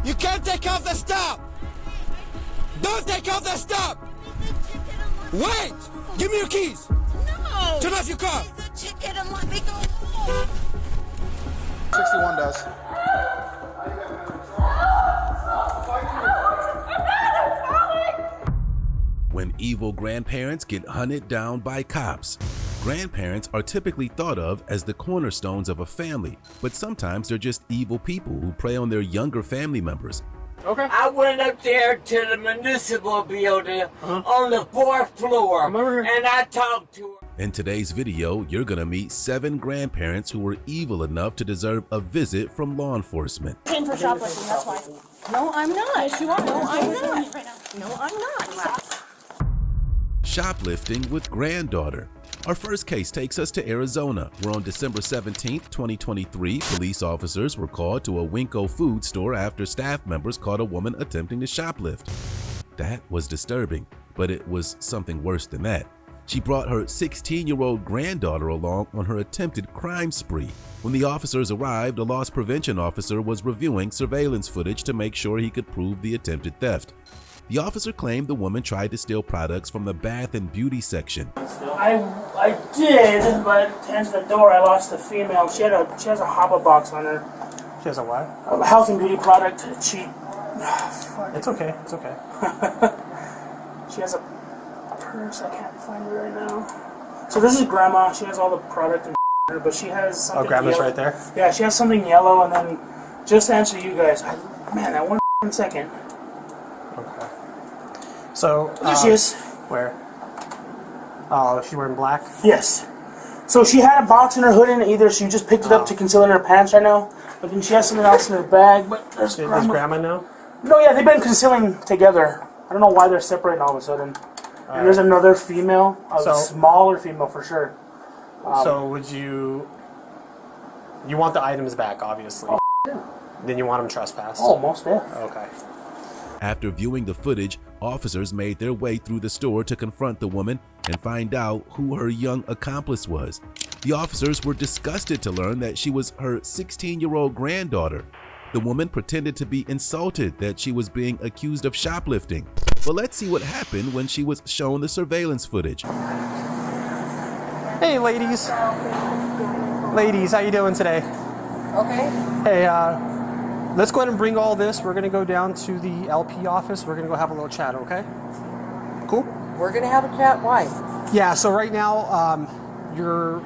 You can't take off the stop! Don't take off the stop! Wait! Give me your keys! No! Turn off your car! He's a chicken and let me go home. 61 does. When evil grandparents get hunted down by cops. Grandparents are typically thought of as the cornerstones of a family, but sometimes they're just evil people who prey on their younger family members. Okay. I went up there to the municipal building on the 4th floor, and I talked to her. In today's video, you're gonna meet 7 grandparents who were evil enough to deserve a visit from law enforcement. Paying for shoplifting, that's why. No, I'm not. Yes, you are. No, I'm not. Right now. No, I'm not. Shoplifting with granddaughter. Our first case takes us to Arizona, where on December 17, 2023, police officers were called to a Winco food store after staff members caught a woman attempting to shoplift. That was disturbing, but it was something worse than that. She brought her 16-year-old granddaughter along on her attempted crime spree. When the officers arrived, a loss prevention officer was reviewing surveillance footage to make sure he could prove the attempted theft. The officer claimed the woman tried to steal products from the bath and beauty section. I did, but to answer the door, I lost the female. She has a Hoppa box on her. She has a what? A health and beauty product. She. It's okay. It's okay. She has a purse. I can't find her right now. So this is Grandma. She has all the product in her, but she has something. Oh, Grandma's yellow. right there. Yeah, she has something yellow, and then just to answer you guys, that 1 second. Okay. So There she is. Where? Oh, is she wearing black? Yes. So she had a box in her hood, and either she just picked it up to conceal in her pants right now, but then she has something else in her bag. But there's Is Grandma now? No, yeah, they've been concealing together. I don't know why they're separating all of a sudden. And there's another female, a smaller female for sure. So would you want the items back, obviously? Oh, yeah. Then you want them trespassed? Oh, most definitely. Okay. After viewing the footage, officers made their way through the store to confront the woman and find out who her young accomplice was. The officers were disgusted to learn that she was her 16-year-old granddaughter. The woman pretended to be insulted that she was being accused of shoplifting. But let's see what happened when she was shown the surveillance footage. Hey, ladies. Ladies, how you doing today? Okay. Hey, let's go ahead and bring all this. We're going to go down to the LP office. We're going to go have a little chat, okay? Cool? We're gonna have a chat. Why? Yeah, so right now, you're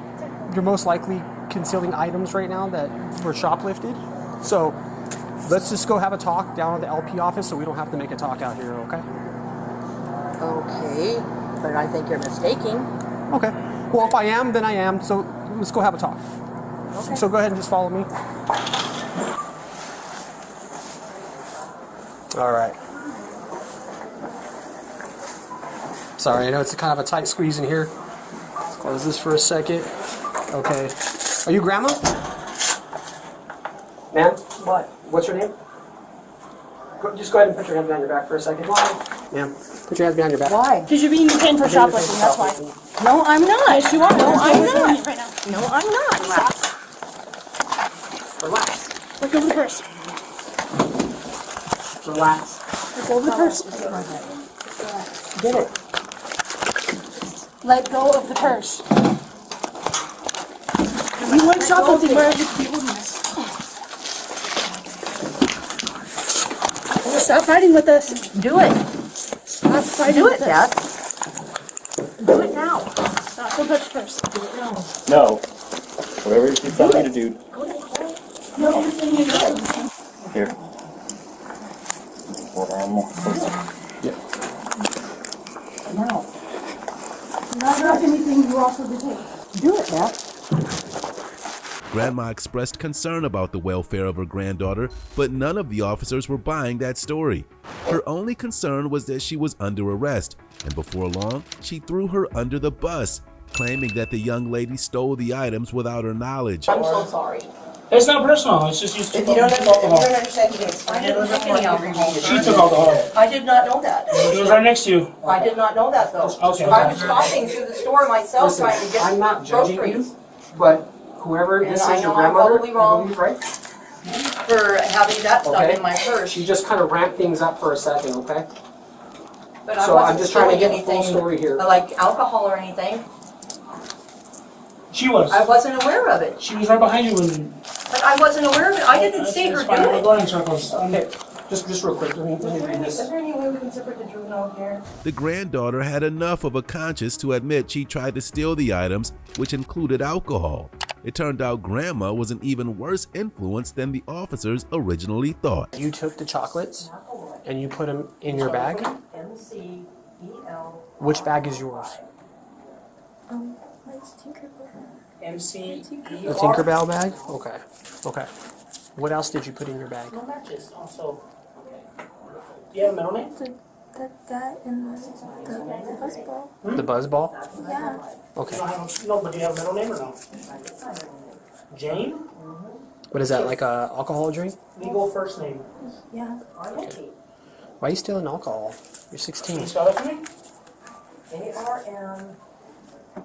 most likely concealing items right now that were shoplifted. So let's just go have a talk down at the LP office so we don't have to make a talk out here, okay? Okay, but I think you're mistaking. Okay. Well, if I am, then I am. So let's go have a talk. Okay. So go ahead and just follow me. All right. Sorry, I know it's kind of a tight squeeze in here. Let's close this for a second. Okay. Are you Grandma? Ma'am? What? What's your name? Just go ahead and put your hands behind your back for a second. Why? Ma'am, put your hands behind your back. Why? Because you're being paying for shoplifting, that's why. No, I'm not. Yes, you are. No, I'm not. Right now. No, I'm not. Relax. Let go of the purse. Relax. Let go of the purse. Get it. Let go of the purse. You went shoplifting where you could be holding this. Stop fighting with us. Do it. Stop fighting Do with it, us. Dad. Do it now. Stop. Don't touch the purse. Do it now. No. Whatever you tell me to do. No, everything you do. Here. Hold on more. Yeah. No. Not about anything you also did. Do it, Dad. Grandma expressed concern about the welfare of her granddaughter, but none of the officers were buying that story. Her only concern was that she was under arrest, and before long, she threw her under the bus, claiming that the young lady stole the items without her knowledge. I'm so sorry. It's not personal. It's just you If you don't understand, you can explain it a little bit more. I'll repeat it. She took alcohol. I did not know that. She was right next to you. I did not know that, though. Okay. I was shopping through the store myself trying to get I'm not judging groceries. you, but whoever And this I is, your know I'm grandmother, probably wrong. I believe, right? for having that stuff Okay. in my purse. She just kind of ramped things up for a second, okay? But I So I'm wasn't just trying to stealing get the full anything, story here. like alcohol or anything. She was. I wasn't aware of it. She was right behind you when. But I wasn't aware of it. I didn't see her It's fine. do We're it. going in circles. Okay, just real quick, let me read this. Is there any way we can separate the juvenile here? The granddaughter had enough of a conscience to admit she tried to steal the items, which included alcohol. It turned out Grandma was an even worse influence than the officers originally thought. You took the chocolates and you put them in your bag. MCEL. Which bag is yours? MC. The Tinkerbell bag? Okay. Okay. What else did you put in your bag? No matches. Also. Do you have a middle name? That and the buzzball. The buzzball? Yeah. Okay. You don't have no, but do you have a middle name or no? Jane? What is that, like a alcohol drink? Legal first name. Yeah. Why are you stealing alcohol? You're Can 16. you spell that for me?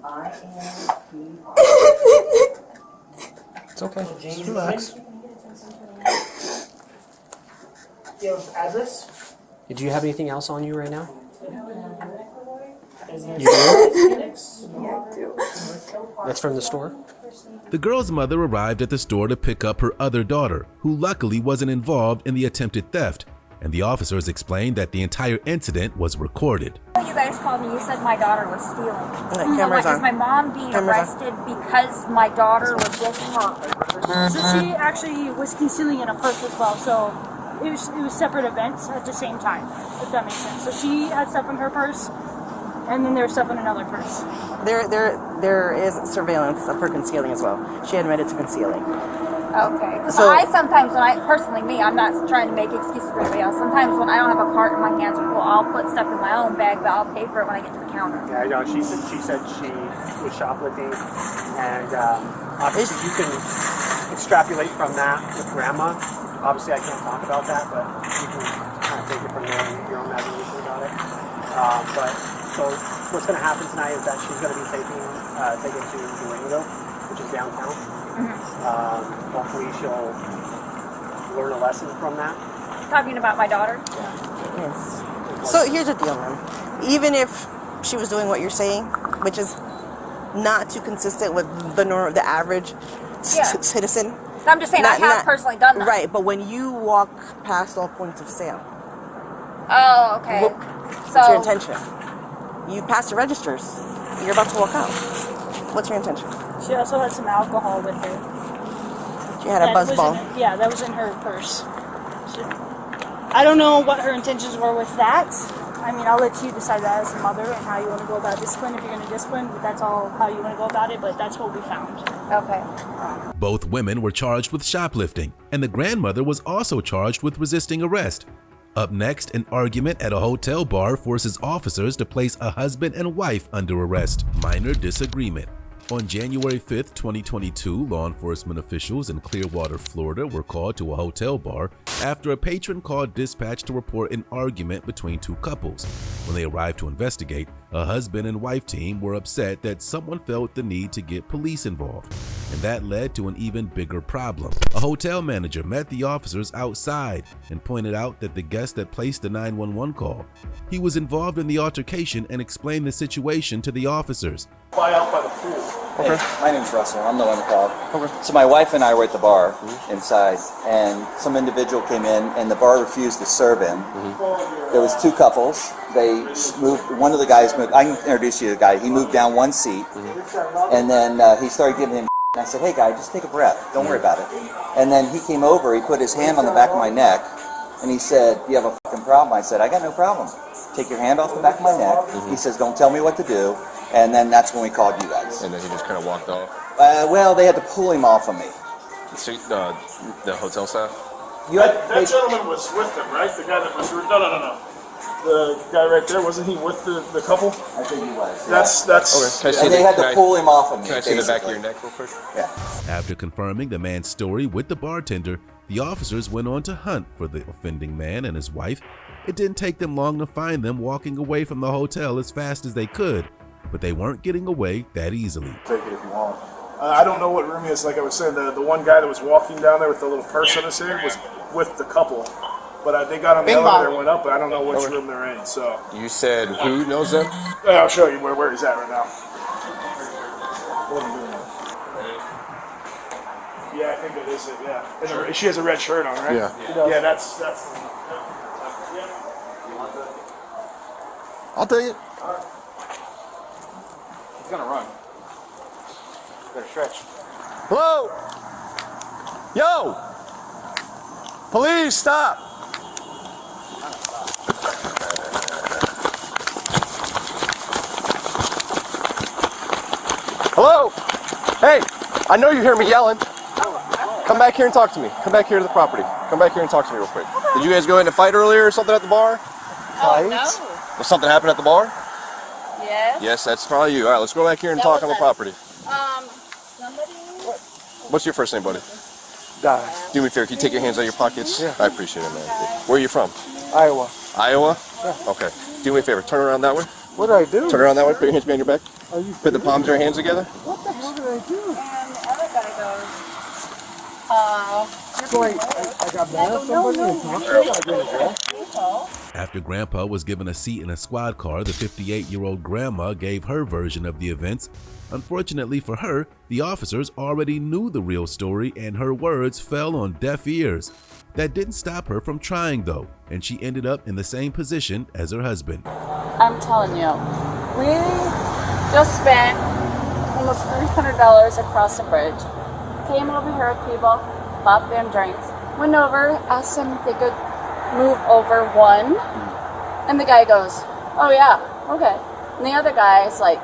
ARMINPR. It's okay. Jane's Just relax. Do you have address? Did you have anything else on you right now? Is You do? Yeah, I do. That's from the store? The girl's mother arrived at the store to pick up her other daughter, who luckily wasn't involved in the attempted theft, and the officers explained that the entire incident was recorded. You guys called me, you said my daughter was stealing. Camera's So, on. is my mom being Camera's on. arrested because my daughter was with her? So she actually was concealing in a purse as well, so it was separate events at the same time, if that makes sense. So she had stuff in her purse, and then there was stuff in another purse. There is surveillance of her concealing as well. She admitted to concealing. Okay. Because So- I sometimes, personally me, I'm not trying to make excuses for everybody else. Sometimes when I don't have a cart in my hands, I'll put stuff in my own bag, but I'll pay for it when I get to the counter. Yeah, I know. She said she was shoplifting, and obviously you can extrapolate from that with Grandma. Obviously, I can't talk about that, but you can kind of take it from there and your own imagination about it. But so what's going to happen tonight is that she's going to be taken to Durango, which is downtown. Hopefully she'll learn a lesson from that. Talking about my daughter? Yes. So here's the deal, man. Even if she was doing what you're saying, which is not too consistent with the average citizen. I'm just saying I have personally done that. Right, but when you walk past all points of sale, Oh, okay. what's your intention? You passed the registers. You're about to walk out. What's your intention? She also had some alcohol with her. She had a That was buzzball. yeah, that was in her purse. I don't know what her intentions were with that. I mean, I'll let you decide that as a mother and how you want to go about discipline. If you're going to discipline, that's all how you want to go about it, but that's what we found. Okay. Both women were charged with shoplifting, and the grandmother was also charged with resisting arrest. Up next, an argument at a hotel bar forces officers to place a husband and wife under arrest. Minor disagreement. On January 5th, 2022, law enforcement officials in Clearwater, Florida were called to a hotel bar after a patron called dispatch to report an argument between two couples. When they arrived to investigate, a husband and wife team were upset that someone felt the need to get police involved, and that led to an even bigger problem. A hotel manager met the officers outside and pointed out that the guest that placed the 911 call, he was involved in the altercation and explained the situation to the officers. Fly out by the pool. Okay. Hey, my name's Russell. I'm the one that called. Okay. So my wife and I were at the bar inside, and some individual came in, and the bar refused to serve him. There was two couples. They moved. One of the guys moved. I can introduce you to the guy. He moved down one seat, and then he started giving him. And I said, "Hey, guy, just take a breath. Don't worry about it." And then he came over. He put his hand on the back of my neck, and he said, "You have a fucking problem?" I said, "I got no problem. Take your hand off the back of my neck." He says, "Don't tell me what to do." And then that's when we called you guys. And then he just kind of walked off? Well, they had to pull him off of me. The hotel staff? That gentleman was with them, right? The guy that was... No. The guy right there, wasn't he with the couple? I think he was. That's... Okay. And they had to pull him off of me. Can I see the back of your neck real quick? Yeah. After confirming the man's story with the bartender, the officers went on to hunt for the offending man and his wife. It didn't take them long to find them walking away from the hotel as fast as they could, but they weren't getting away that easily. Take it if you want. I don't know what room he is. Like I was saying, the one guy that was walking down there with the little purse on his head was with the couple. But they got on the elevator and went up, but I don't know which room they're in. So You said who knows them? yeah, I'll show you where he's at right now. Yeah, I think that is it. Yeah, and she has a red shirt on, right? Yeah. Yeah, that's. I'll take it. He's gonna run. Better stretch. Hello? Yo! Police, stop! Hello? Hey, I know you hear me yelling. Come back here and talk to me. Come back here to the property. Come back here and talk to me real quick. Did you guys go in a fight earlier or something at the bar? Oh, no. Was something happen at the bar? Yes. Yes, that's probably you. All right, let's go back here and talk on the property. Somebody. What's your first name, buddy? Do me a favor, can you take your hands out of your pockets? Yeah. I appreciate it, man. Where are you from? Iowa. Iowa? Yeah. Okay. Do me a favor, turn around that way. What did I do? Turn around that way, put your hands behind your back. Are you Put the palms of your hands together. What the hell did I do? And the other guy goes, So I got mad at somebody and talked to them? I did it, yeah? After Grandpa was given a seat in a squad car, the 58-year-old grandma gave her version of the events. Unfortunately for her, the officers already knew the real story and her words fell on deaf ears. That didn't stop her from trying though, and she ended up in the same position as her husband. I'm telling you, we just spent almost $300 across the bridge. Came over here with people, bought them drinks, went over, asked them if they could move over one, and the guy goes, oh yeah, okay. And the other guy is like,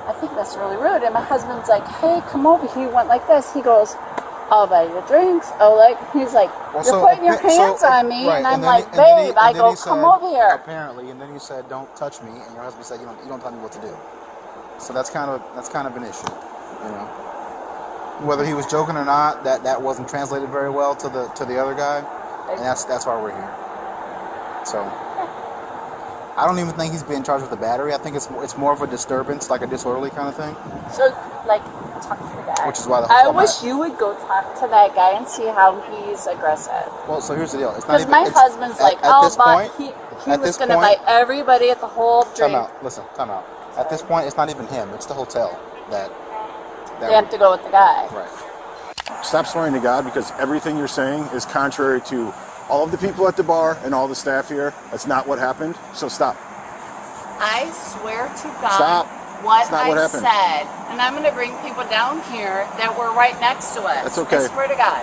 I think that's really rude. And my husband's like, hey, come over. He went like this. He goes, I'll buy you drinks. Oh, like, he's like, Well, you're putting your hands on me. right, And I'm and then like, he- and then he- babe, and I then go, he come said, over here. Apparently, and then you said, don't touch me, and your husband said, you don't tell me what to do. So that's kind of an issue, you know. Whether he was joking or not, that wasn't translated very well to the other guy, and that's why we're here. So I don't even think he's being charged with a battery. I think it's more of a disturbance, like a disorderly kind of thing. So, like, talk to the guy. Which is why I wish you would go talk to that guy and see how he's aggressive. Well, so here's the deal. It's not Because even. my husband's like, oh, but he at was this going to point- buy everybody at the whole drink. Time out. Listen, time out. At this point, it's not even him. It's the hotel that They have to go with the guy. Right. Stop swearing to God, because everything you're saying is contrary to all of the people at the bar and all the staff here. That's not what happened. So stop. I swear to God, Stop. what That's not what happened. said, and I'm going to bring people down here that were right next to us. That's okay. I swear to God.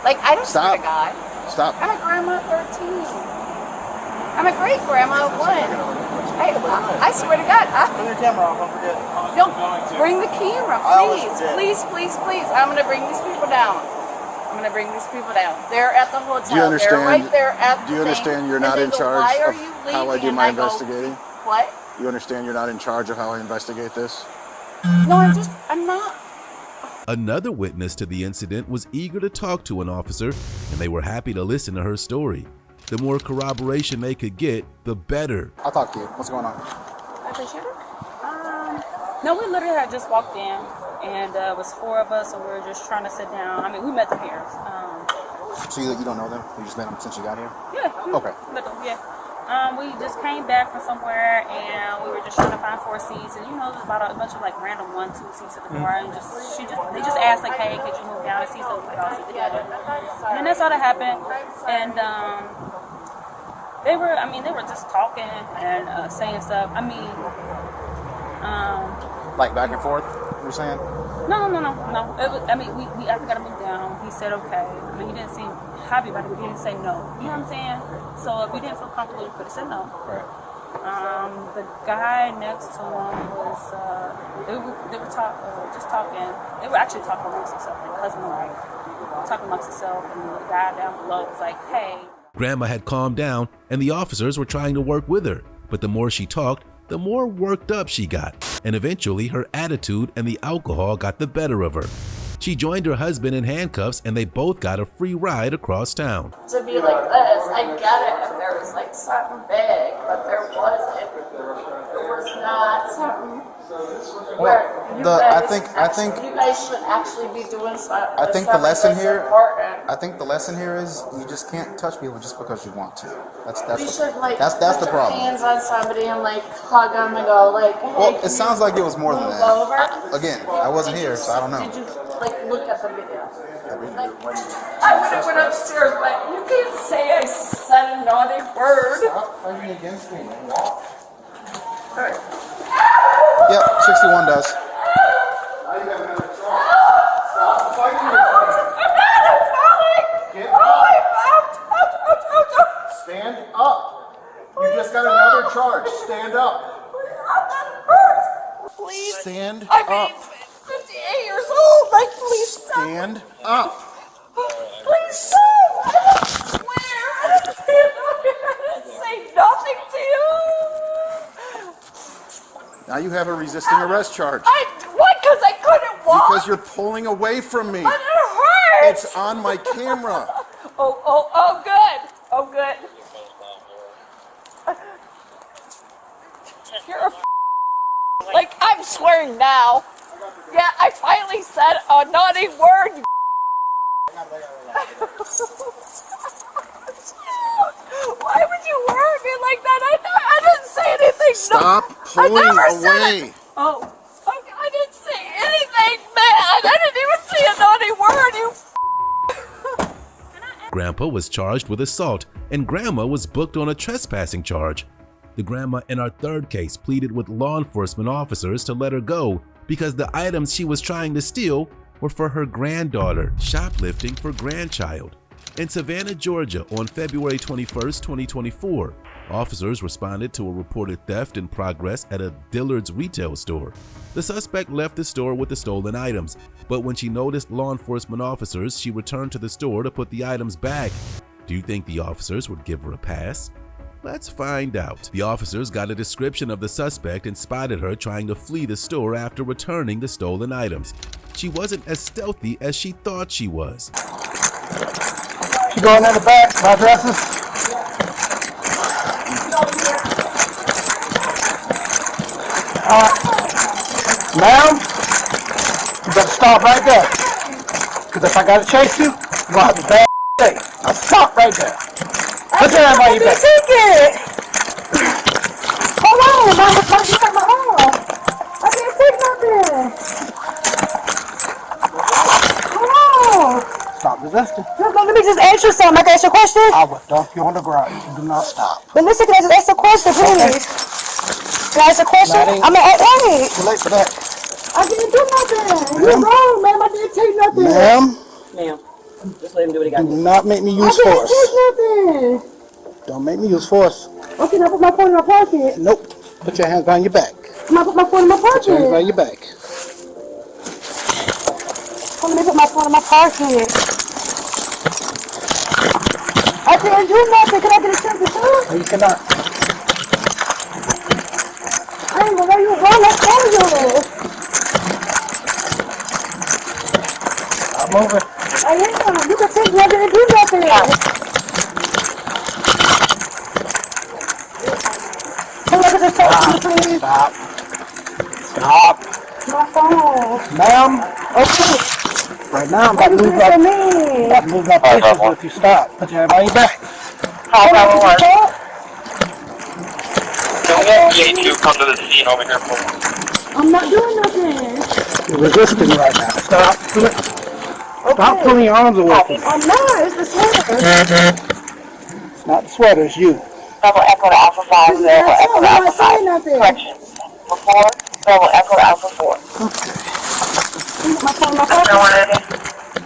Like, I don't swear Stop. to God. Stop. I'm a grandma at 13. I'm a great grandma at 1. I swear to God. Turn your camera off. Don't forget. Don't bring the camera, please. I'm going to bring these people down. I'm going to bring these people down. They're at the hotel. Do you understand? They're right there at the Do you understand thing. you're And not they in go, charge "Why are of you how I leaving?" do And my go, investigating? What? You understand you're not in charge of how I investigate this? No, I'm not. Another witness to the incident was eager to talk to an officer, and they were happy to listen to her story. The more corroboration they could get, the better. I'll talk to you. What's going on? No, we literally had just walked in, and it was 4 of us, and we were just trying to sit down. I mean, we met the parents. So you don't know them? You just met them since you got here? Yeah. Okay. Met them, yeah. We just came back from somewhere, and we were just trying to find 4 seats, and there's about a bunch of like random 1-2 seats at the bar, and they just asked like, hey, could you move down and see so we could all sit together? And that's all that happened, and they were just talking and saying stuff. Like back and forth, you're saying? No. It was, we after got to move down. He said okay. He didn't seem happy about it, but he didn't say no. You know what I'm saying? So if we didn't feel comfortable, we could have said no. Right. The guy next to him was they were just talking. They were actually talking amongst themselves, like husband and wife, talking amongst themselves, and the guy down below was like, "Hey." Grandma had calmed down, and the officers were trying to work with her. But the more she talked, the more worked up she got, and eventually her attitude and the alcohol got the better of her. She joined her husband in handcuffs, and they both got a free ride across town. To be like this, I get it if there was like something big, but there wasn't. It was not something where You guys should actually be doing stuff. I think the lesson here. Important. I think the lesson here is you just can't touch people just because you want to. That's You should like that's put the your problem. hands on somebody and like hug them and go like, hey, Well, can it sounds you like it was more than move that. over? Again, I wasn't here, so I don't know. Did you like look at the video? Like, I would have went upstairs, but you can't say I said a naughty word. Stop fighting against me and walk. Yep, 61 does. Now you have another charge. Stop fighting with me. Get up. Stand up. You just got another charge. Stand up. Please. Stand I mean, up. 58 years old. Like, please stop. Stand up. Please stop. I swear. I didn't say nothing to you. Now you have a resisting arrest charge. Why? Because I couldn't walk. Because you're pulling away from me. But it hurts. It's on my camera. Oh, good. Oh, good. You're a like, I'm swearing now. Yeah, I finally said a naughty word. Why would you hurt me like that? I didn't say anything. Stop pulling away. Oh, I didn't say anything, man. I didn't even say a naughty word, you. Grandpa was charged with assault and Grandma was booked on a trespassing charge. The grandma in our third case pleaded with law enforcement officers to let her go because the items she was trying to steal were for her granddaughter, shoplifting for grandchild. In Savannah, Georgia, on February 21, 2024, officers responded to a reported theft in progress at a Dillard's retail store. The suspect left the store with the stolen items, but when she noticed law enforcement officers, she returned to the store to put the items back. Do you think the officers would give her a pass? Let's find out. The officers got a description of the suspect and spotted her trying to flee the store after returning the stolen items. She wasn't as stealthy as she thought she was. She going in the back, my dresses. Ma'am, you better stop right there. Because if I gotta chase you, you're gonna have a bad day. Now stop right there. Put your hand by your back. Hold on, you got my arm. I didn't take nothing. Hold on. Stop resisting. Let me just ask you something. I can ask you a question? I will dump you on the ground. You do not stop. But listen, can I just ask a question, please? Can I ask a question? I'm gonna ask. Wait. Too late for that. I didn't do nothing. You're wrong, ma'am. I didn't take nothing. Ma'am, just let him do what he got to do. Do not make me use force. I didn't take nothing. Don't make me use force. Okay, now put my phone in my pocket. Nope. Put your hands behind your back. I'm gonna put my phone in my pocket. Put your hands behind your back. Let me put my phone in my pocket. I didn't do nothing. Can I get a chance to talk? No, you cannot. I ain't gonna let you run. I told you. Stop moving. I am. You can take me. I didn't do nothing. Can I just talk to you, please? Stop. Stop. My phone. Ma'am. Okay. Right now, I'm about to move up. I'm about to move my pictures if you stop. Put your hand behind your back. How that will work? Can you come to the scene over here, please? I'm not doing nothing. You're resisting right now. Stop. Stop pulling your arms away from me. I'm not. It's the sweater. It's not the sweater, it's you. Double echo to Alpha 5, double echo to Alpha 5. Corrections. Before, double echo to Alpha 4.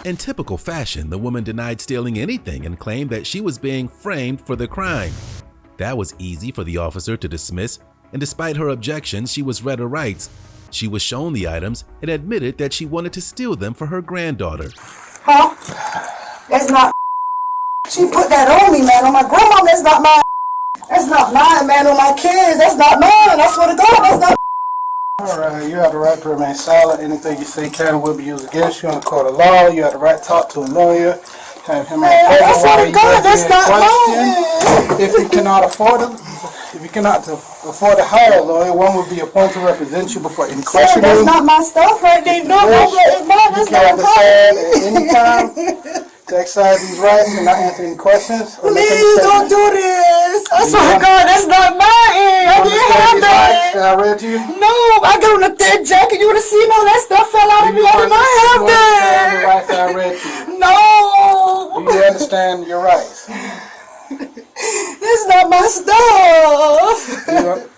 In typical fashion, the woman denied stealing anything and claimed that she was being framed for the crime. That was easy for the officer to dismiss, and despite her objections, she was read her rights. She was shown the items and admitted that she wanted to steal them for her granddaughter. Huh? That's not. She put that on me, man. On my grandma, that's not mine. That's not mine, man. On my kids, that's not mine. I swear to God, that's not. Alright, you have the right to remain silent. Anything you say can and will be used against you in a court of law. You have the right to talk to a lawyer. Have him I swear to God, that's not mine. If you cannot afford them, If you cannot afford to hire a lawyer, one would be appointed to represent you before any Sir, questioning. that's not my stuff right there. No, it's not. That's You can not decide at any time to exercise these rights and not answer any questions. Please don't do this. I swear to God, that's not mine. I didn't have that. I read to you? No, I got on a thin jacket. You would have seen all that stuff fell out of me. I did not have that. The rights I read to you. No. Do you understand your rights? That's not my stuff.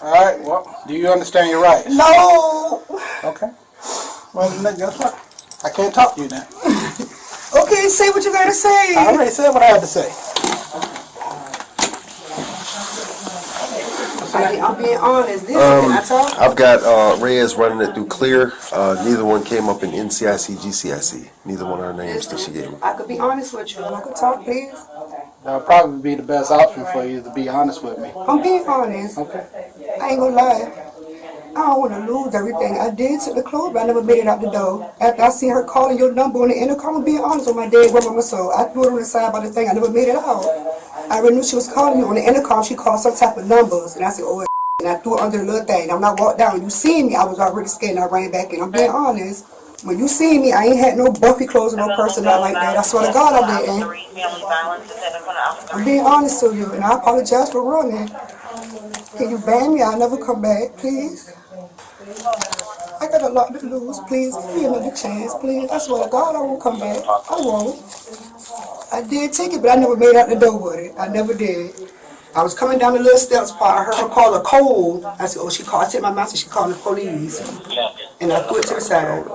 All right. Well, do you understand your rights? No. Okay. Well, then guess what? I can't talk to you now. Okay, say what you gotta say. I already said what I had to say. I'm being honest. Can I talk? I've got Reyes running it through Clear. Neither one came up in NCIC, GCIC. Neither one of our names that she gave me. I could be honest with you. I could talk, please. That would probably be the best option for you, to be honest with me. I'm being honest. Okay. I ain't gonna lie. I don't want to lose everything. I did to the club, but I never made it out the door. After I seen her calling your number on the intercom, I'm being honest with my dead grandmama, so I threw it on the side by the thing. I never made it out. I already knew she was calling you on the intercom. She called some type of numbers, and I said, oh, and I threw it under the little thing. And when I walked down, you seen me, I was already scared, and I ran back in. I'm being honest. When you seen me, I ain't had no Buffy clothes or no person out like that. I swear to God I didn't. I'm being honest with you, and I apologize for running. Can you ban me? I'll never come back, please. I got a lot to lose. Please give me another chance, please. I swear to God I won't come back. I won't. I did take it, but I never made out the door with it. I never did. I was coming down the little steps part. I heard her call a cold. I said, oh, she called. I said my mouth, she called the police. And I threw it to the side.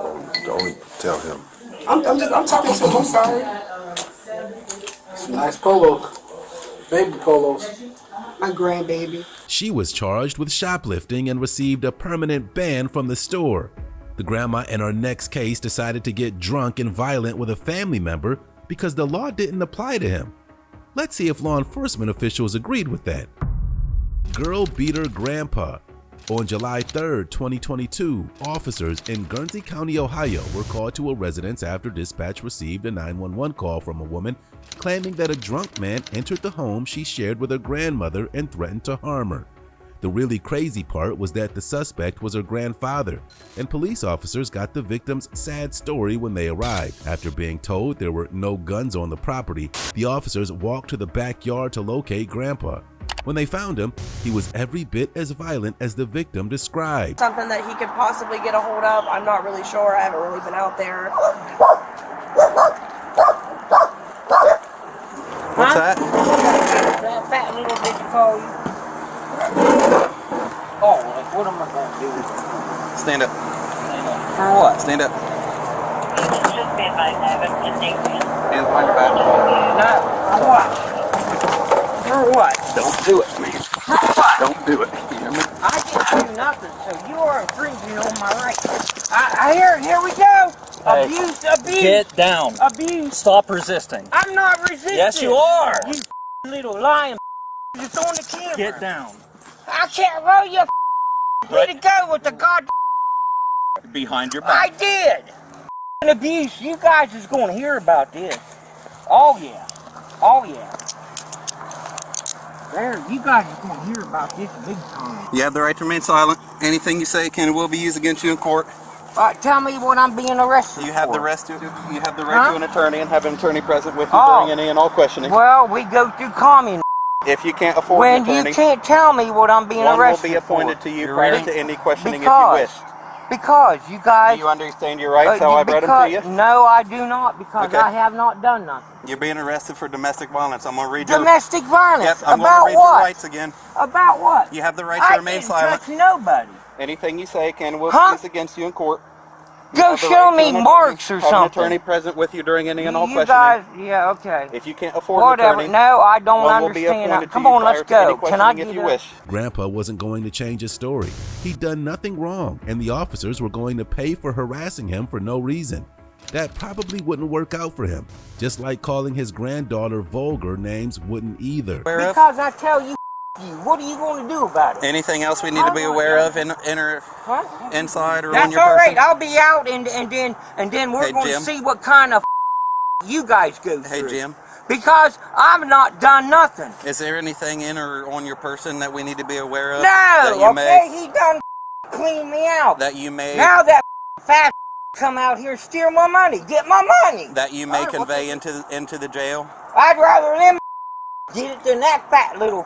Don't tell him. I'm talking to him. I'm sorry. Nice polos. Baby polos. My grandbaby. She was charged with shoplifting and received a permanent ban from the store. The grandma in her next case decided to get drunk and violent with a family member because the law didn't apply to him. Let's see if law enforcement officials agreed with that. Girl beat her grandpa. On July 3, 2022, officers in Guernsey County, Ohio were called to a residence after dispatch received a 911 call from a woman claiming that a drunk man entered the home she shared with her grandmother and threatened to harm her. The really crazy part was that the suspect was her grandfather, and police officers got the victim's sad story when they arrived. After being told there were no guns on the property, the officers walked to the backyard to locate Grandpa. When they found him, he was every bit as violent as the victim described. Something that he could possibly get a hold of. I'm not really sure. I haven't really been out there. What's that? That fat little bitch call you. Oh, what am I going to do? Stand up. For what? Stand up. Hands behind your back. No, for what? For what? Don't do it, man. For what? Don't do it. You hear me? I didn't do nothing, so you are infringing on my rights. Here we go. Hey, Abuse. Get down. Abuse. Stop resisting. I'm not resisting. Yes, you are. You little lying. It's on the camera. Get down. I can't roll you. Way to go with the god. Behind your I back. did. Abuse. You guys is going to hear about this. Oh yeah. Oh yeah. There, you guys are going to hear about this big time. You have the right to remain silent. Anything you say can and will be used against you in court. Tell me what I'm being arrested You have for. the right to an attorney and have an attorney present with you Oh. during any and all questioning. Well, we go through communist. If you can't afford When an attorney, you can't tell me what I'm being one will arrested be appointed for. to you You prior ready? to any questioning Because- if you wish. Because you guys... Do you understand your rights, how I've read them to you? No, I do not, because Okay. I have not done nothing. You're being arrested for domestic violence. I'm going to read you. Domestic violence? Yep, I'm About going to read what? your rights again. About what? You have the right to remain silent. I didn't touch nobody. Anything you say can and will be Huh? used against you in court. You Go have the show right to me an attorney. marks or Have an something. attorney present with you during any and all You questioning. guys, yeah, okay. If you can't afford Whatever. an attorney, No, I don't one will be understand. appointed to Come you on, prior let's to any go. Can I questioning get if you up? wish. Grandpa wasn't going to change his story. He'd done nothing wrong, and the officers were going to pay for harassing him for no reason. That probably wouldn't work out for him, just like calling his granddaughter vulgar names wouldn't either. Because I tell you, what are you going to do about it? Anything else we need to be aware of in inside or on That's your all person? right. I'll be out, and then we're Hey, going Jim. to see what kind of you guys go through. Hey, Jim. Because I've not done nothing. Is there anything in or on your person that we need to be aware of? No, that you okay, he done cleaned me out. That you may... Now that fat come out here, steal my money, get my money. That you may convey into the jail? I'd rather them get it than that fat little.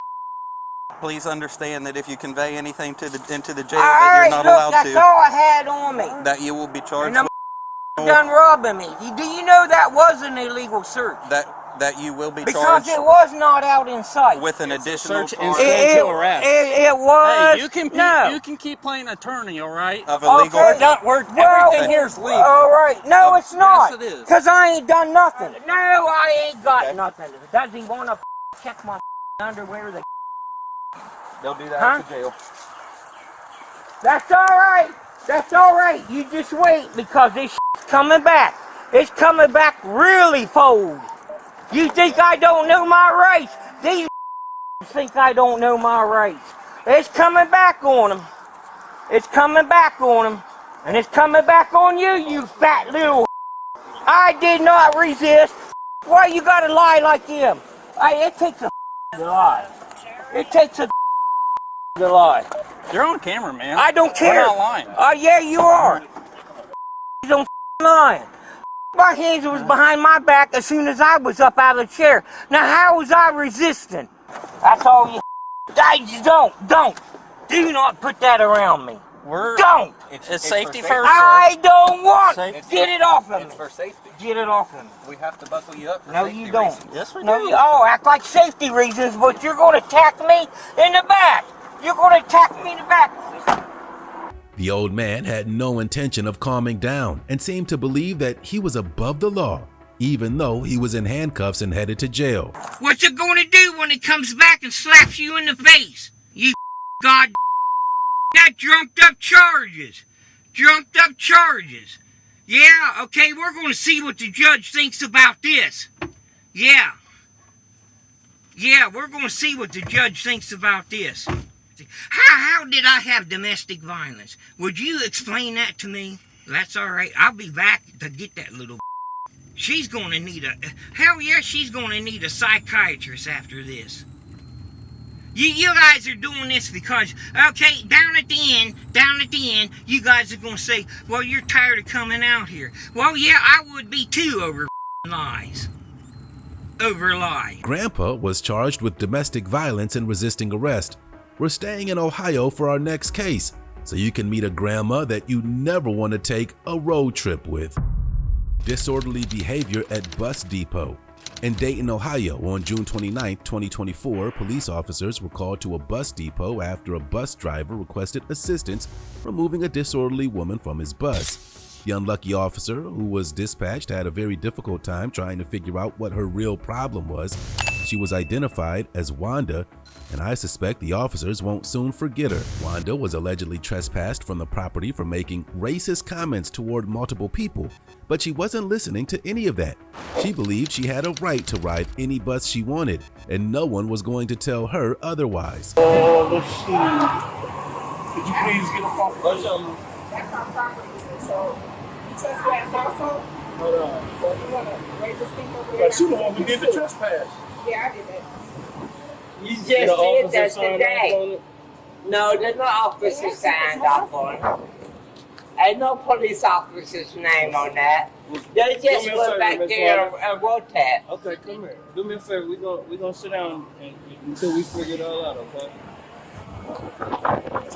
Please understand that if you convey anything into the jail, that you're not allowed that's to. That's all I had on me. That you will be charged and with. Done robbing me. Do you know that was an illegal search? That you will be because charged. It was not out in sight. With an additional search instead to arrest. It was. Hey, you can keep playing attorney, all right? Of illegal. Everything here is legal. All right. No, it's not. Yes, it is. Because I ain't done nothing. No, I ain't got nothing. Does he want to check my underwear? They'll do that at the jail. That's all right. That's all right. You just wait because this coming back. It's coming back really fold. You think I don't know my rights? These think I don't know my rights. It's coming back on them. It's coming back on them. And it's coming back on you, you fat little. I did not resist. Why you gotta lie like him? It takes a to lie. It takes a to lie. You're on camera, man. I don't care. We're not lying. Yeah, you are. You don't lying. My hands was behind my back as soon as I was up out of the chair. Now, how was I resisting? That's all you. Do not put that around me. Don't. It's safety first. I don't want. Get it off of me. It's for safety. Get it off of me. We have to buckle you up for no, safety you don't. reasons. Yes, we do. No, act like safety reasons, but you're going to attack me in the back. You're going to attack me in the back. The old man had no intention of calming down and seemed to believe that he was above the law, even though he was in handcuffs and headed to jail. What you going to do when it comes back and slaps you in the face? You god. That drunked up charges. Yeah, okay, we're going to see what the judge thinks about this. Yeah, we're going to see what the judge thinks about this. How did I have domestic violence? Would you explain that to me? That's all right. I'll be back to get that little. She's going to need she's going to need a psychiatrist after this. You guys are doing this because, okay, down at the end, you guys are going to say, well, you're tired of coming out here. Well, yeah, I would be too over lies. Over lie. Grandpa was charged with domestic violence and resisting arrest. We're staying in Ohio for our next case, so you can meet a grandma that you never want to take a road trip with. Disorderly behavior at bus depot. In Dayton, Ohio, on June 29, 2024, police officers were called to a bus depot after a bus driver requested assistance removing a disorderly woman from his bus. The unlucky officer who was dispatched had a very difficult time trying to figure out what her real problem was. She was identified as Wanda, and I suspect the officers won't soon forget her. Wanda was allegedly trespassed from the property for making racist comments toward multiple people, but she wasn't listening to any of that. She believed she had a right to ride any bus she wanted, and no one was going to tell her otherwise. Let's see. Could you please get a phone? That's our property, so you trespass also? Hold on. So you want to raise this thing over there? You the one who did the trespass. Yeah, I did that. You just did that today. No, there's no officer signed off on it. Ain't no police officer's name on that. They just went back there and wrote that. Okay, come here. Do me a favor. We gonna sit down until we figure it all out, okay?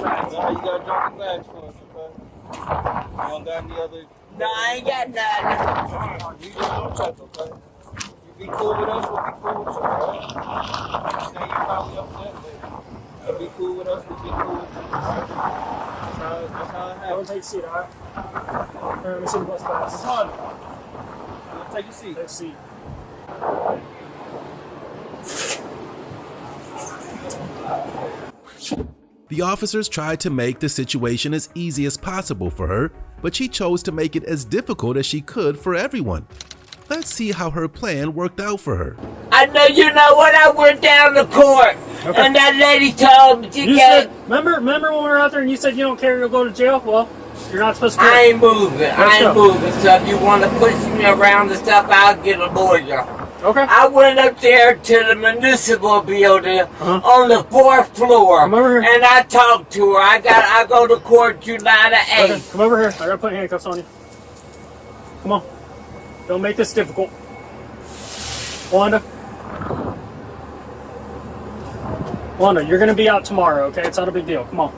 Now you got drunk bags for us, okay? You don't got any other? No, I ain't got nothing. You just don't touch, okay? You be cool with us, we'll be cool with you, alright? I understand you're probably upset, but you be cool with us, we'll be cool with you, alright? That's how it happens. Don't take a seat, alright? Let me see the bus pass. It's hard. Take a seat. Take a seat. The officers tried to make the situation as easy as possible for her, but she chose to make it as difficult as she could for everyone. Let's see how her plan worked out for her. I know you know what I went down to court, and that lady told me you said, remember when we were out there and you said you don't care, you'll go to jail? Well, you're not supposed to. I ain't moving. I ain't moving. So if you want to push me around and stuff, I'll get a lawyer. Okay. I went up there to the municipal building on the 4th floor. Come over here. And I talked to her. I go to court July the 8th. Okay, come over here. I gotta put handcuffs on you. Come on. Don't make this difficult. Wanda. Wanda, you're gonna be out tomorrow, okay? It's not a big deal. Come on.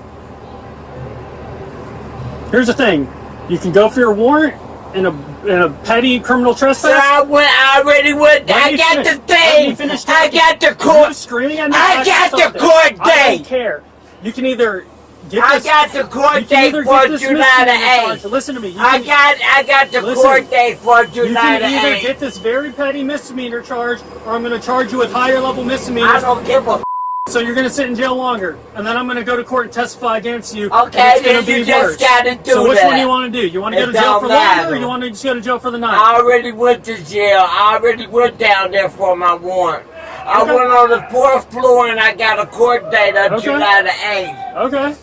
Here's the thing. You can go for your warrant in a petty criminal trespass. So I already went. I got the thing. I got the court. Screaming at me. I got the court I date. don't care. You can either get I this. got the court date for July the July 8th. Listen to me. I got the court date for July the 8th. You can either get this very petty misdemeanor charge, or I'm going to charge you with higher level misdemeanors. I don't give a. So you're going to sit in jail longer, and then I'm going to go to court and testify against you. Okay, it's going to then be you just worse. gotta do So which that. one do you want to do? You want to go It to jail don't for longer, matter. or you want to just go to jail for the night? I already went to jail. I already went down there for my warrant. I Okay. went on the 4th floor and I got a court date of July the 8th. Okay.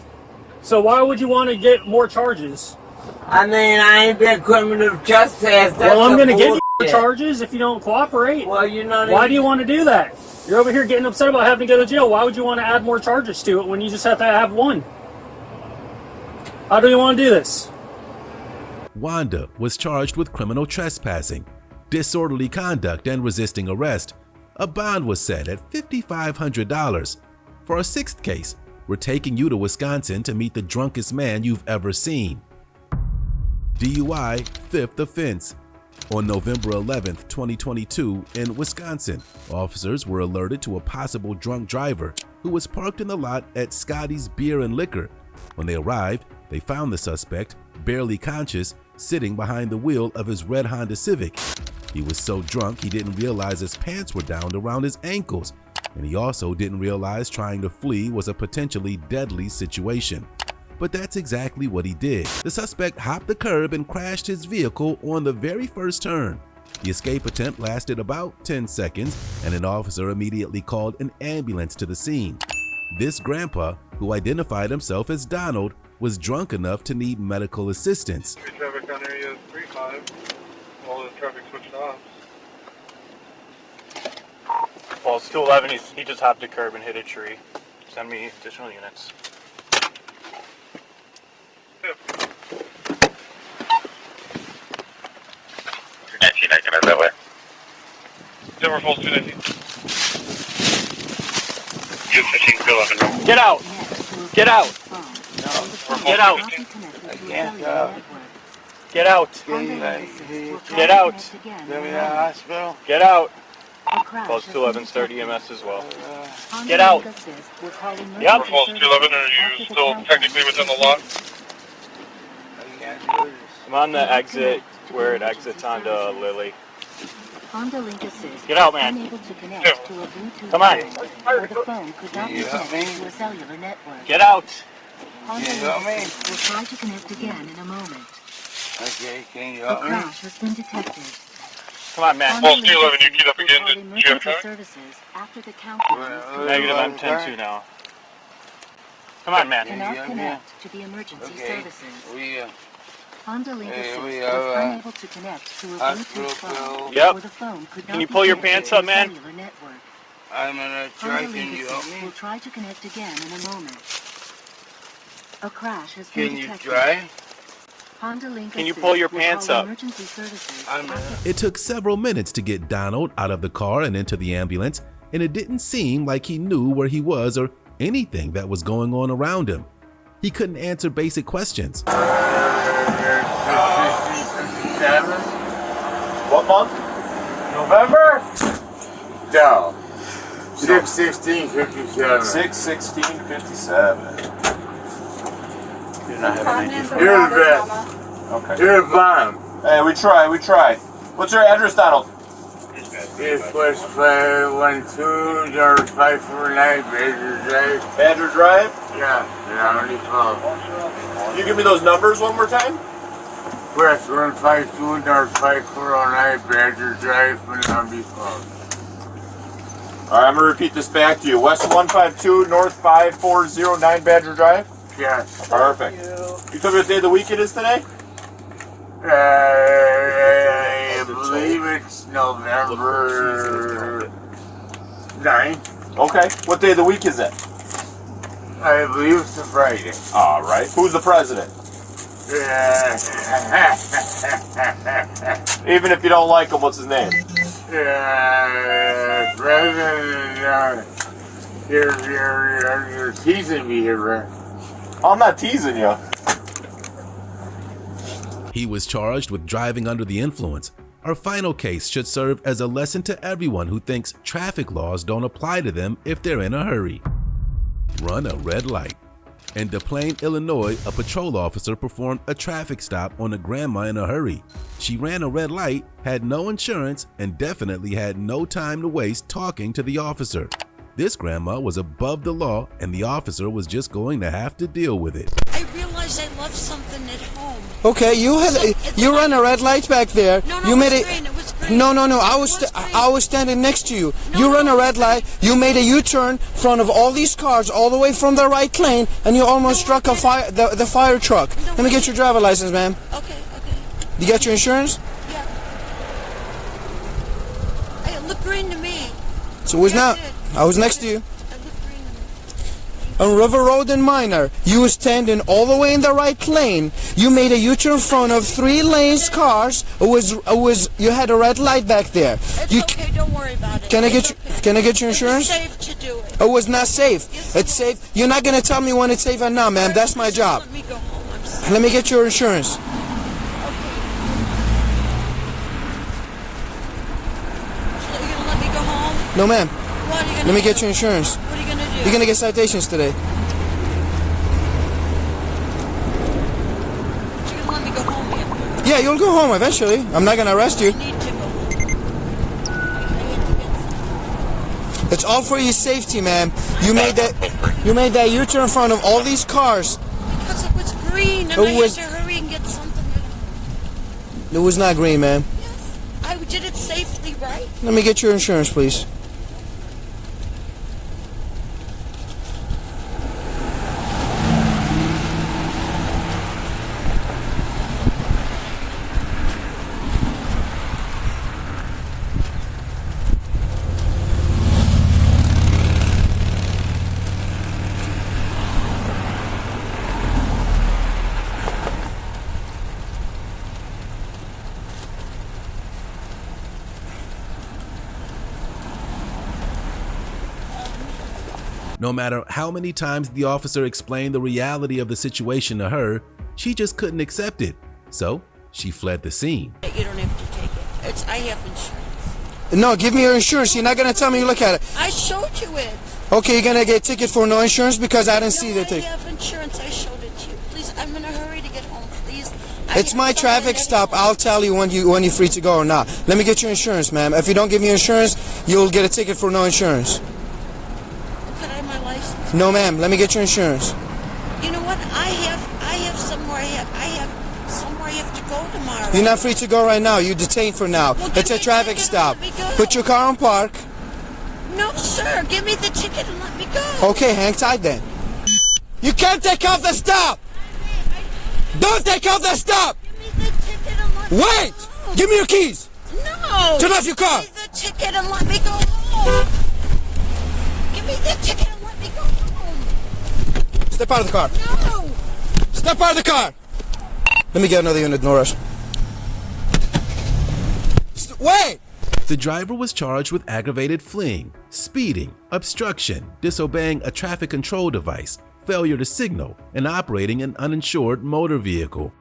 So why would you want to get more charges? I mean, I ain't been criminal trespass. Well, I'm going to give you more charges if you don't cooperate. Well, you know. Why do you want to do that? You're over here getting upset about having to go to jail. Why would you want to add more charges to it when you just have to have one? How do you want to do this? Wanda was charged with criminal trespassing, disorderly conduct, and resisting arrest. A bond was set at $5,500. For a sixth case, we're taking you to Wisconsin to meet the drunkest man you've ever seen. DUI, fifth offense. On November 11th, 2022, in Wisconsin, officers were alerted to a possible drunk driver who was parked in the lot at Scotty's Beer and Liquor. When they arrived, they found the suspect, barely conscious, sitting behind the wheel of his red Honda Civic. He was so drunk he didn't realize his pants were down around his ankles, and he also didn't realize trying to flee was a potentially deadly situation. But that's exactly what he did. The suspect hopped the curb and crashed his vehicle on the very first turn. The escape attempt lasted about 10 seconds, and an officer immediately called an ambulance to the scene. This grandpa, who identified himself as Donald, was drunk enough to need medical assistance. Traffic on area 35. All the traffic switched off. Well, it's 211. He just hopped a curb and hit a tree. Send me additional units. That way. Denver Falls 219. U15 Get out! Get out! Get out! I can't go. Get out! Get out! Hospital. Get out! Calls 211 start EMS as well. Get out! Yep. Falls 211, are you still technically within the law? I'm on the exit where it exits onto Lily. Honda Link Assist Get out, man. unable to connect to a Bluetooth Come on. phone, or the phone could not be connected to a cellular network. Get out! Honda Link Assist will try to connect again in a moment. Okay, can you A help me? crash has been detected. Come on, man. Honda Falls Link 211, you Assist queued up will again. call Did you have emergency traffic? services after the countdown. Negative, I'm 10-2 now. Come on, man. Cannot connect to the emergency services. We, Honda Link Hey, Assist we was have, unable to connect to a hospital Bluetooth phone, Yep. or the phone could not Can you be pull your connected pants to a up, man? cellular network. I'm gonna try. Honda Can Link you help Assist me? will try to connect again in a moment. A crash has Can been you detected. try? Honda Link Can you Assist pull your will pants call up? Emergency services I'm It took several minutes to get Donald out of the car and into the ambulance, and it didn't seem like he knew where he was or anything that was going on around him. He couldn't answer basic questions. What month? November? No. 6/16/57. 6/16/57. You're not having any for You're the best. Okay. You're the bomb. Hey, we try. What's your address, Donald? It's West 512, North 549, Badger Drive. Badger Drive? Yeah, only call. Can you give me those numbers one more time? West 152, North 549, Badger Drive, only call. All right, I'm gonna repeat this back to you. West 152, North 5409 Badger Drive? Yes. Perfect. You tell me what day of the week it is today? I believe believe it's November 9th. Okay. What day of the week is it? I believe it's a Friday. All right. Who's the president? Even if you don't like him, what's his name? President. You're teasing me here, right? I'm not teasing you. He was charged with driving under the influence. Our final case should serve as a lesson to everyone who thinks traffic laws don't apply to them if they're in a hurry. Run a red light. In Des Plaines, Illinois, a patrol officer performed a traffic stop on a grandma in a hurry. She ran a red light, had no insurance, and definitely had no time to waste talking to the officer. This grandma was above the law, and the officer was just going to have to deal with it. I realized I left something at home. Okay, you ran a red light back there. No, you made it was green. It was green. No. I was standing next to you. You ran a red light. You made a U-turn in front of all these cars, all the way from the right lane, and you almost struck the fire truck. Let me get your driver license, ma'am. Okay. You got your insurance? Yeah. It looked green to me. So it was not. I was next to you. On River Road in Minor, you were standing all the way in the right lane. You made a U-turn in front of 3 lanes cars. You had a red light back there. It's okay, don't worry about it. Can I get your insurance? It's safe to do it. It was not safe. It's safe. You're not gonna tell me when it's safe or not, ma'am. That's my job. Let me go home. I'm sorry. Let me get your insurance. Okay. So you're gonna let me go home? No, ma'am. What are you gonna Let me do? get your insurance. What are you gonna do? You're gonna get citations today. You're gonna let me go home after? Yeah, you'll go home eventually. I'm not gonna arrest you. I need to go home. It's all for your safety, ma'am. You made that U-turn in front of all these cars. Because it was green and I had to hurry and get something. It was not green, ma'am. Yes, I did it safely, right? Let me get your insurance, please. No matter how many times the officer explained the reality of the situation to her, she just couldn't accept it. So she fled the scene. You don't have to take it. I have insurance. No, give me your insurance. You're not gonna tell me you look at it. I showed you it. Okay, you're gonna get a ticket for no insurance because I didn't see the ticket. I have insurance. I showed it to you. Please, I'm in a hurry to get home. Please. It's my traffic stop. I'll tell you when you're free to go or not. Let me get your insurance, ma'am. If you don't give me your insurance, you'll get a ticket for no insurance. Could I have my license? No, ma'am. Let me get your insurance. You know what? I have somewhere. I have somewhere I have to go tomorrow. You're not free to go right now. You're detained for now. Well, it's a traffic stop. Let me go. Put your car on park. No, sir. Give me the ticket and let me go. Okay, hang tight then. You can't take off the stop. Don't take off the stop. Give me the ticket and let me Wait. go. Give me your keys. No. Turn off your car. Give me the ticket and let me go home. Give me the ticket and let me go home. Step out of the car. No. Step out of the car. Let me get another unit, Norris. Wait! The driver was charged with aggravated fleeing, speeding, obstruction, disobeying a traffic control device, failure to signal, and operating an uninsured motor vehicle.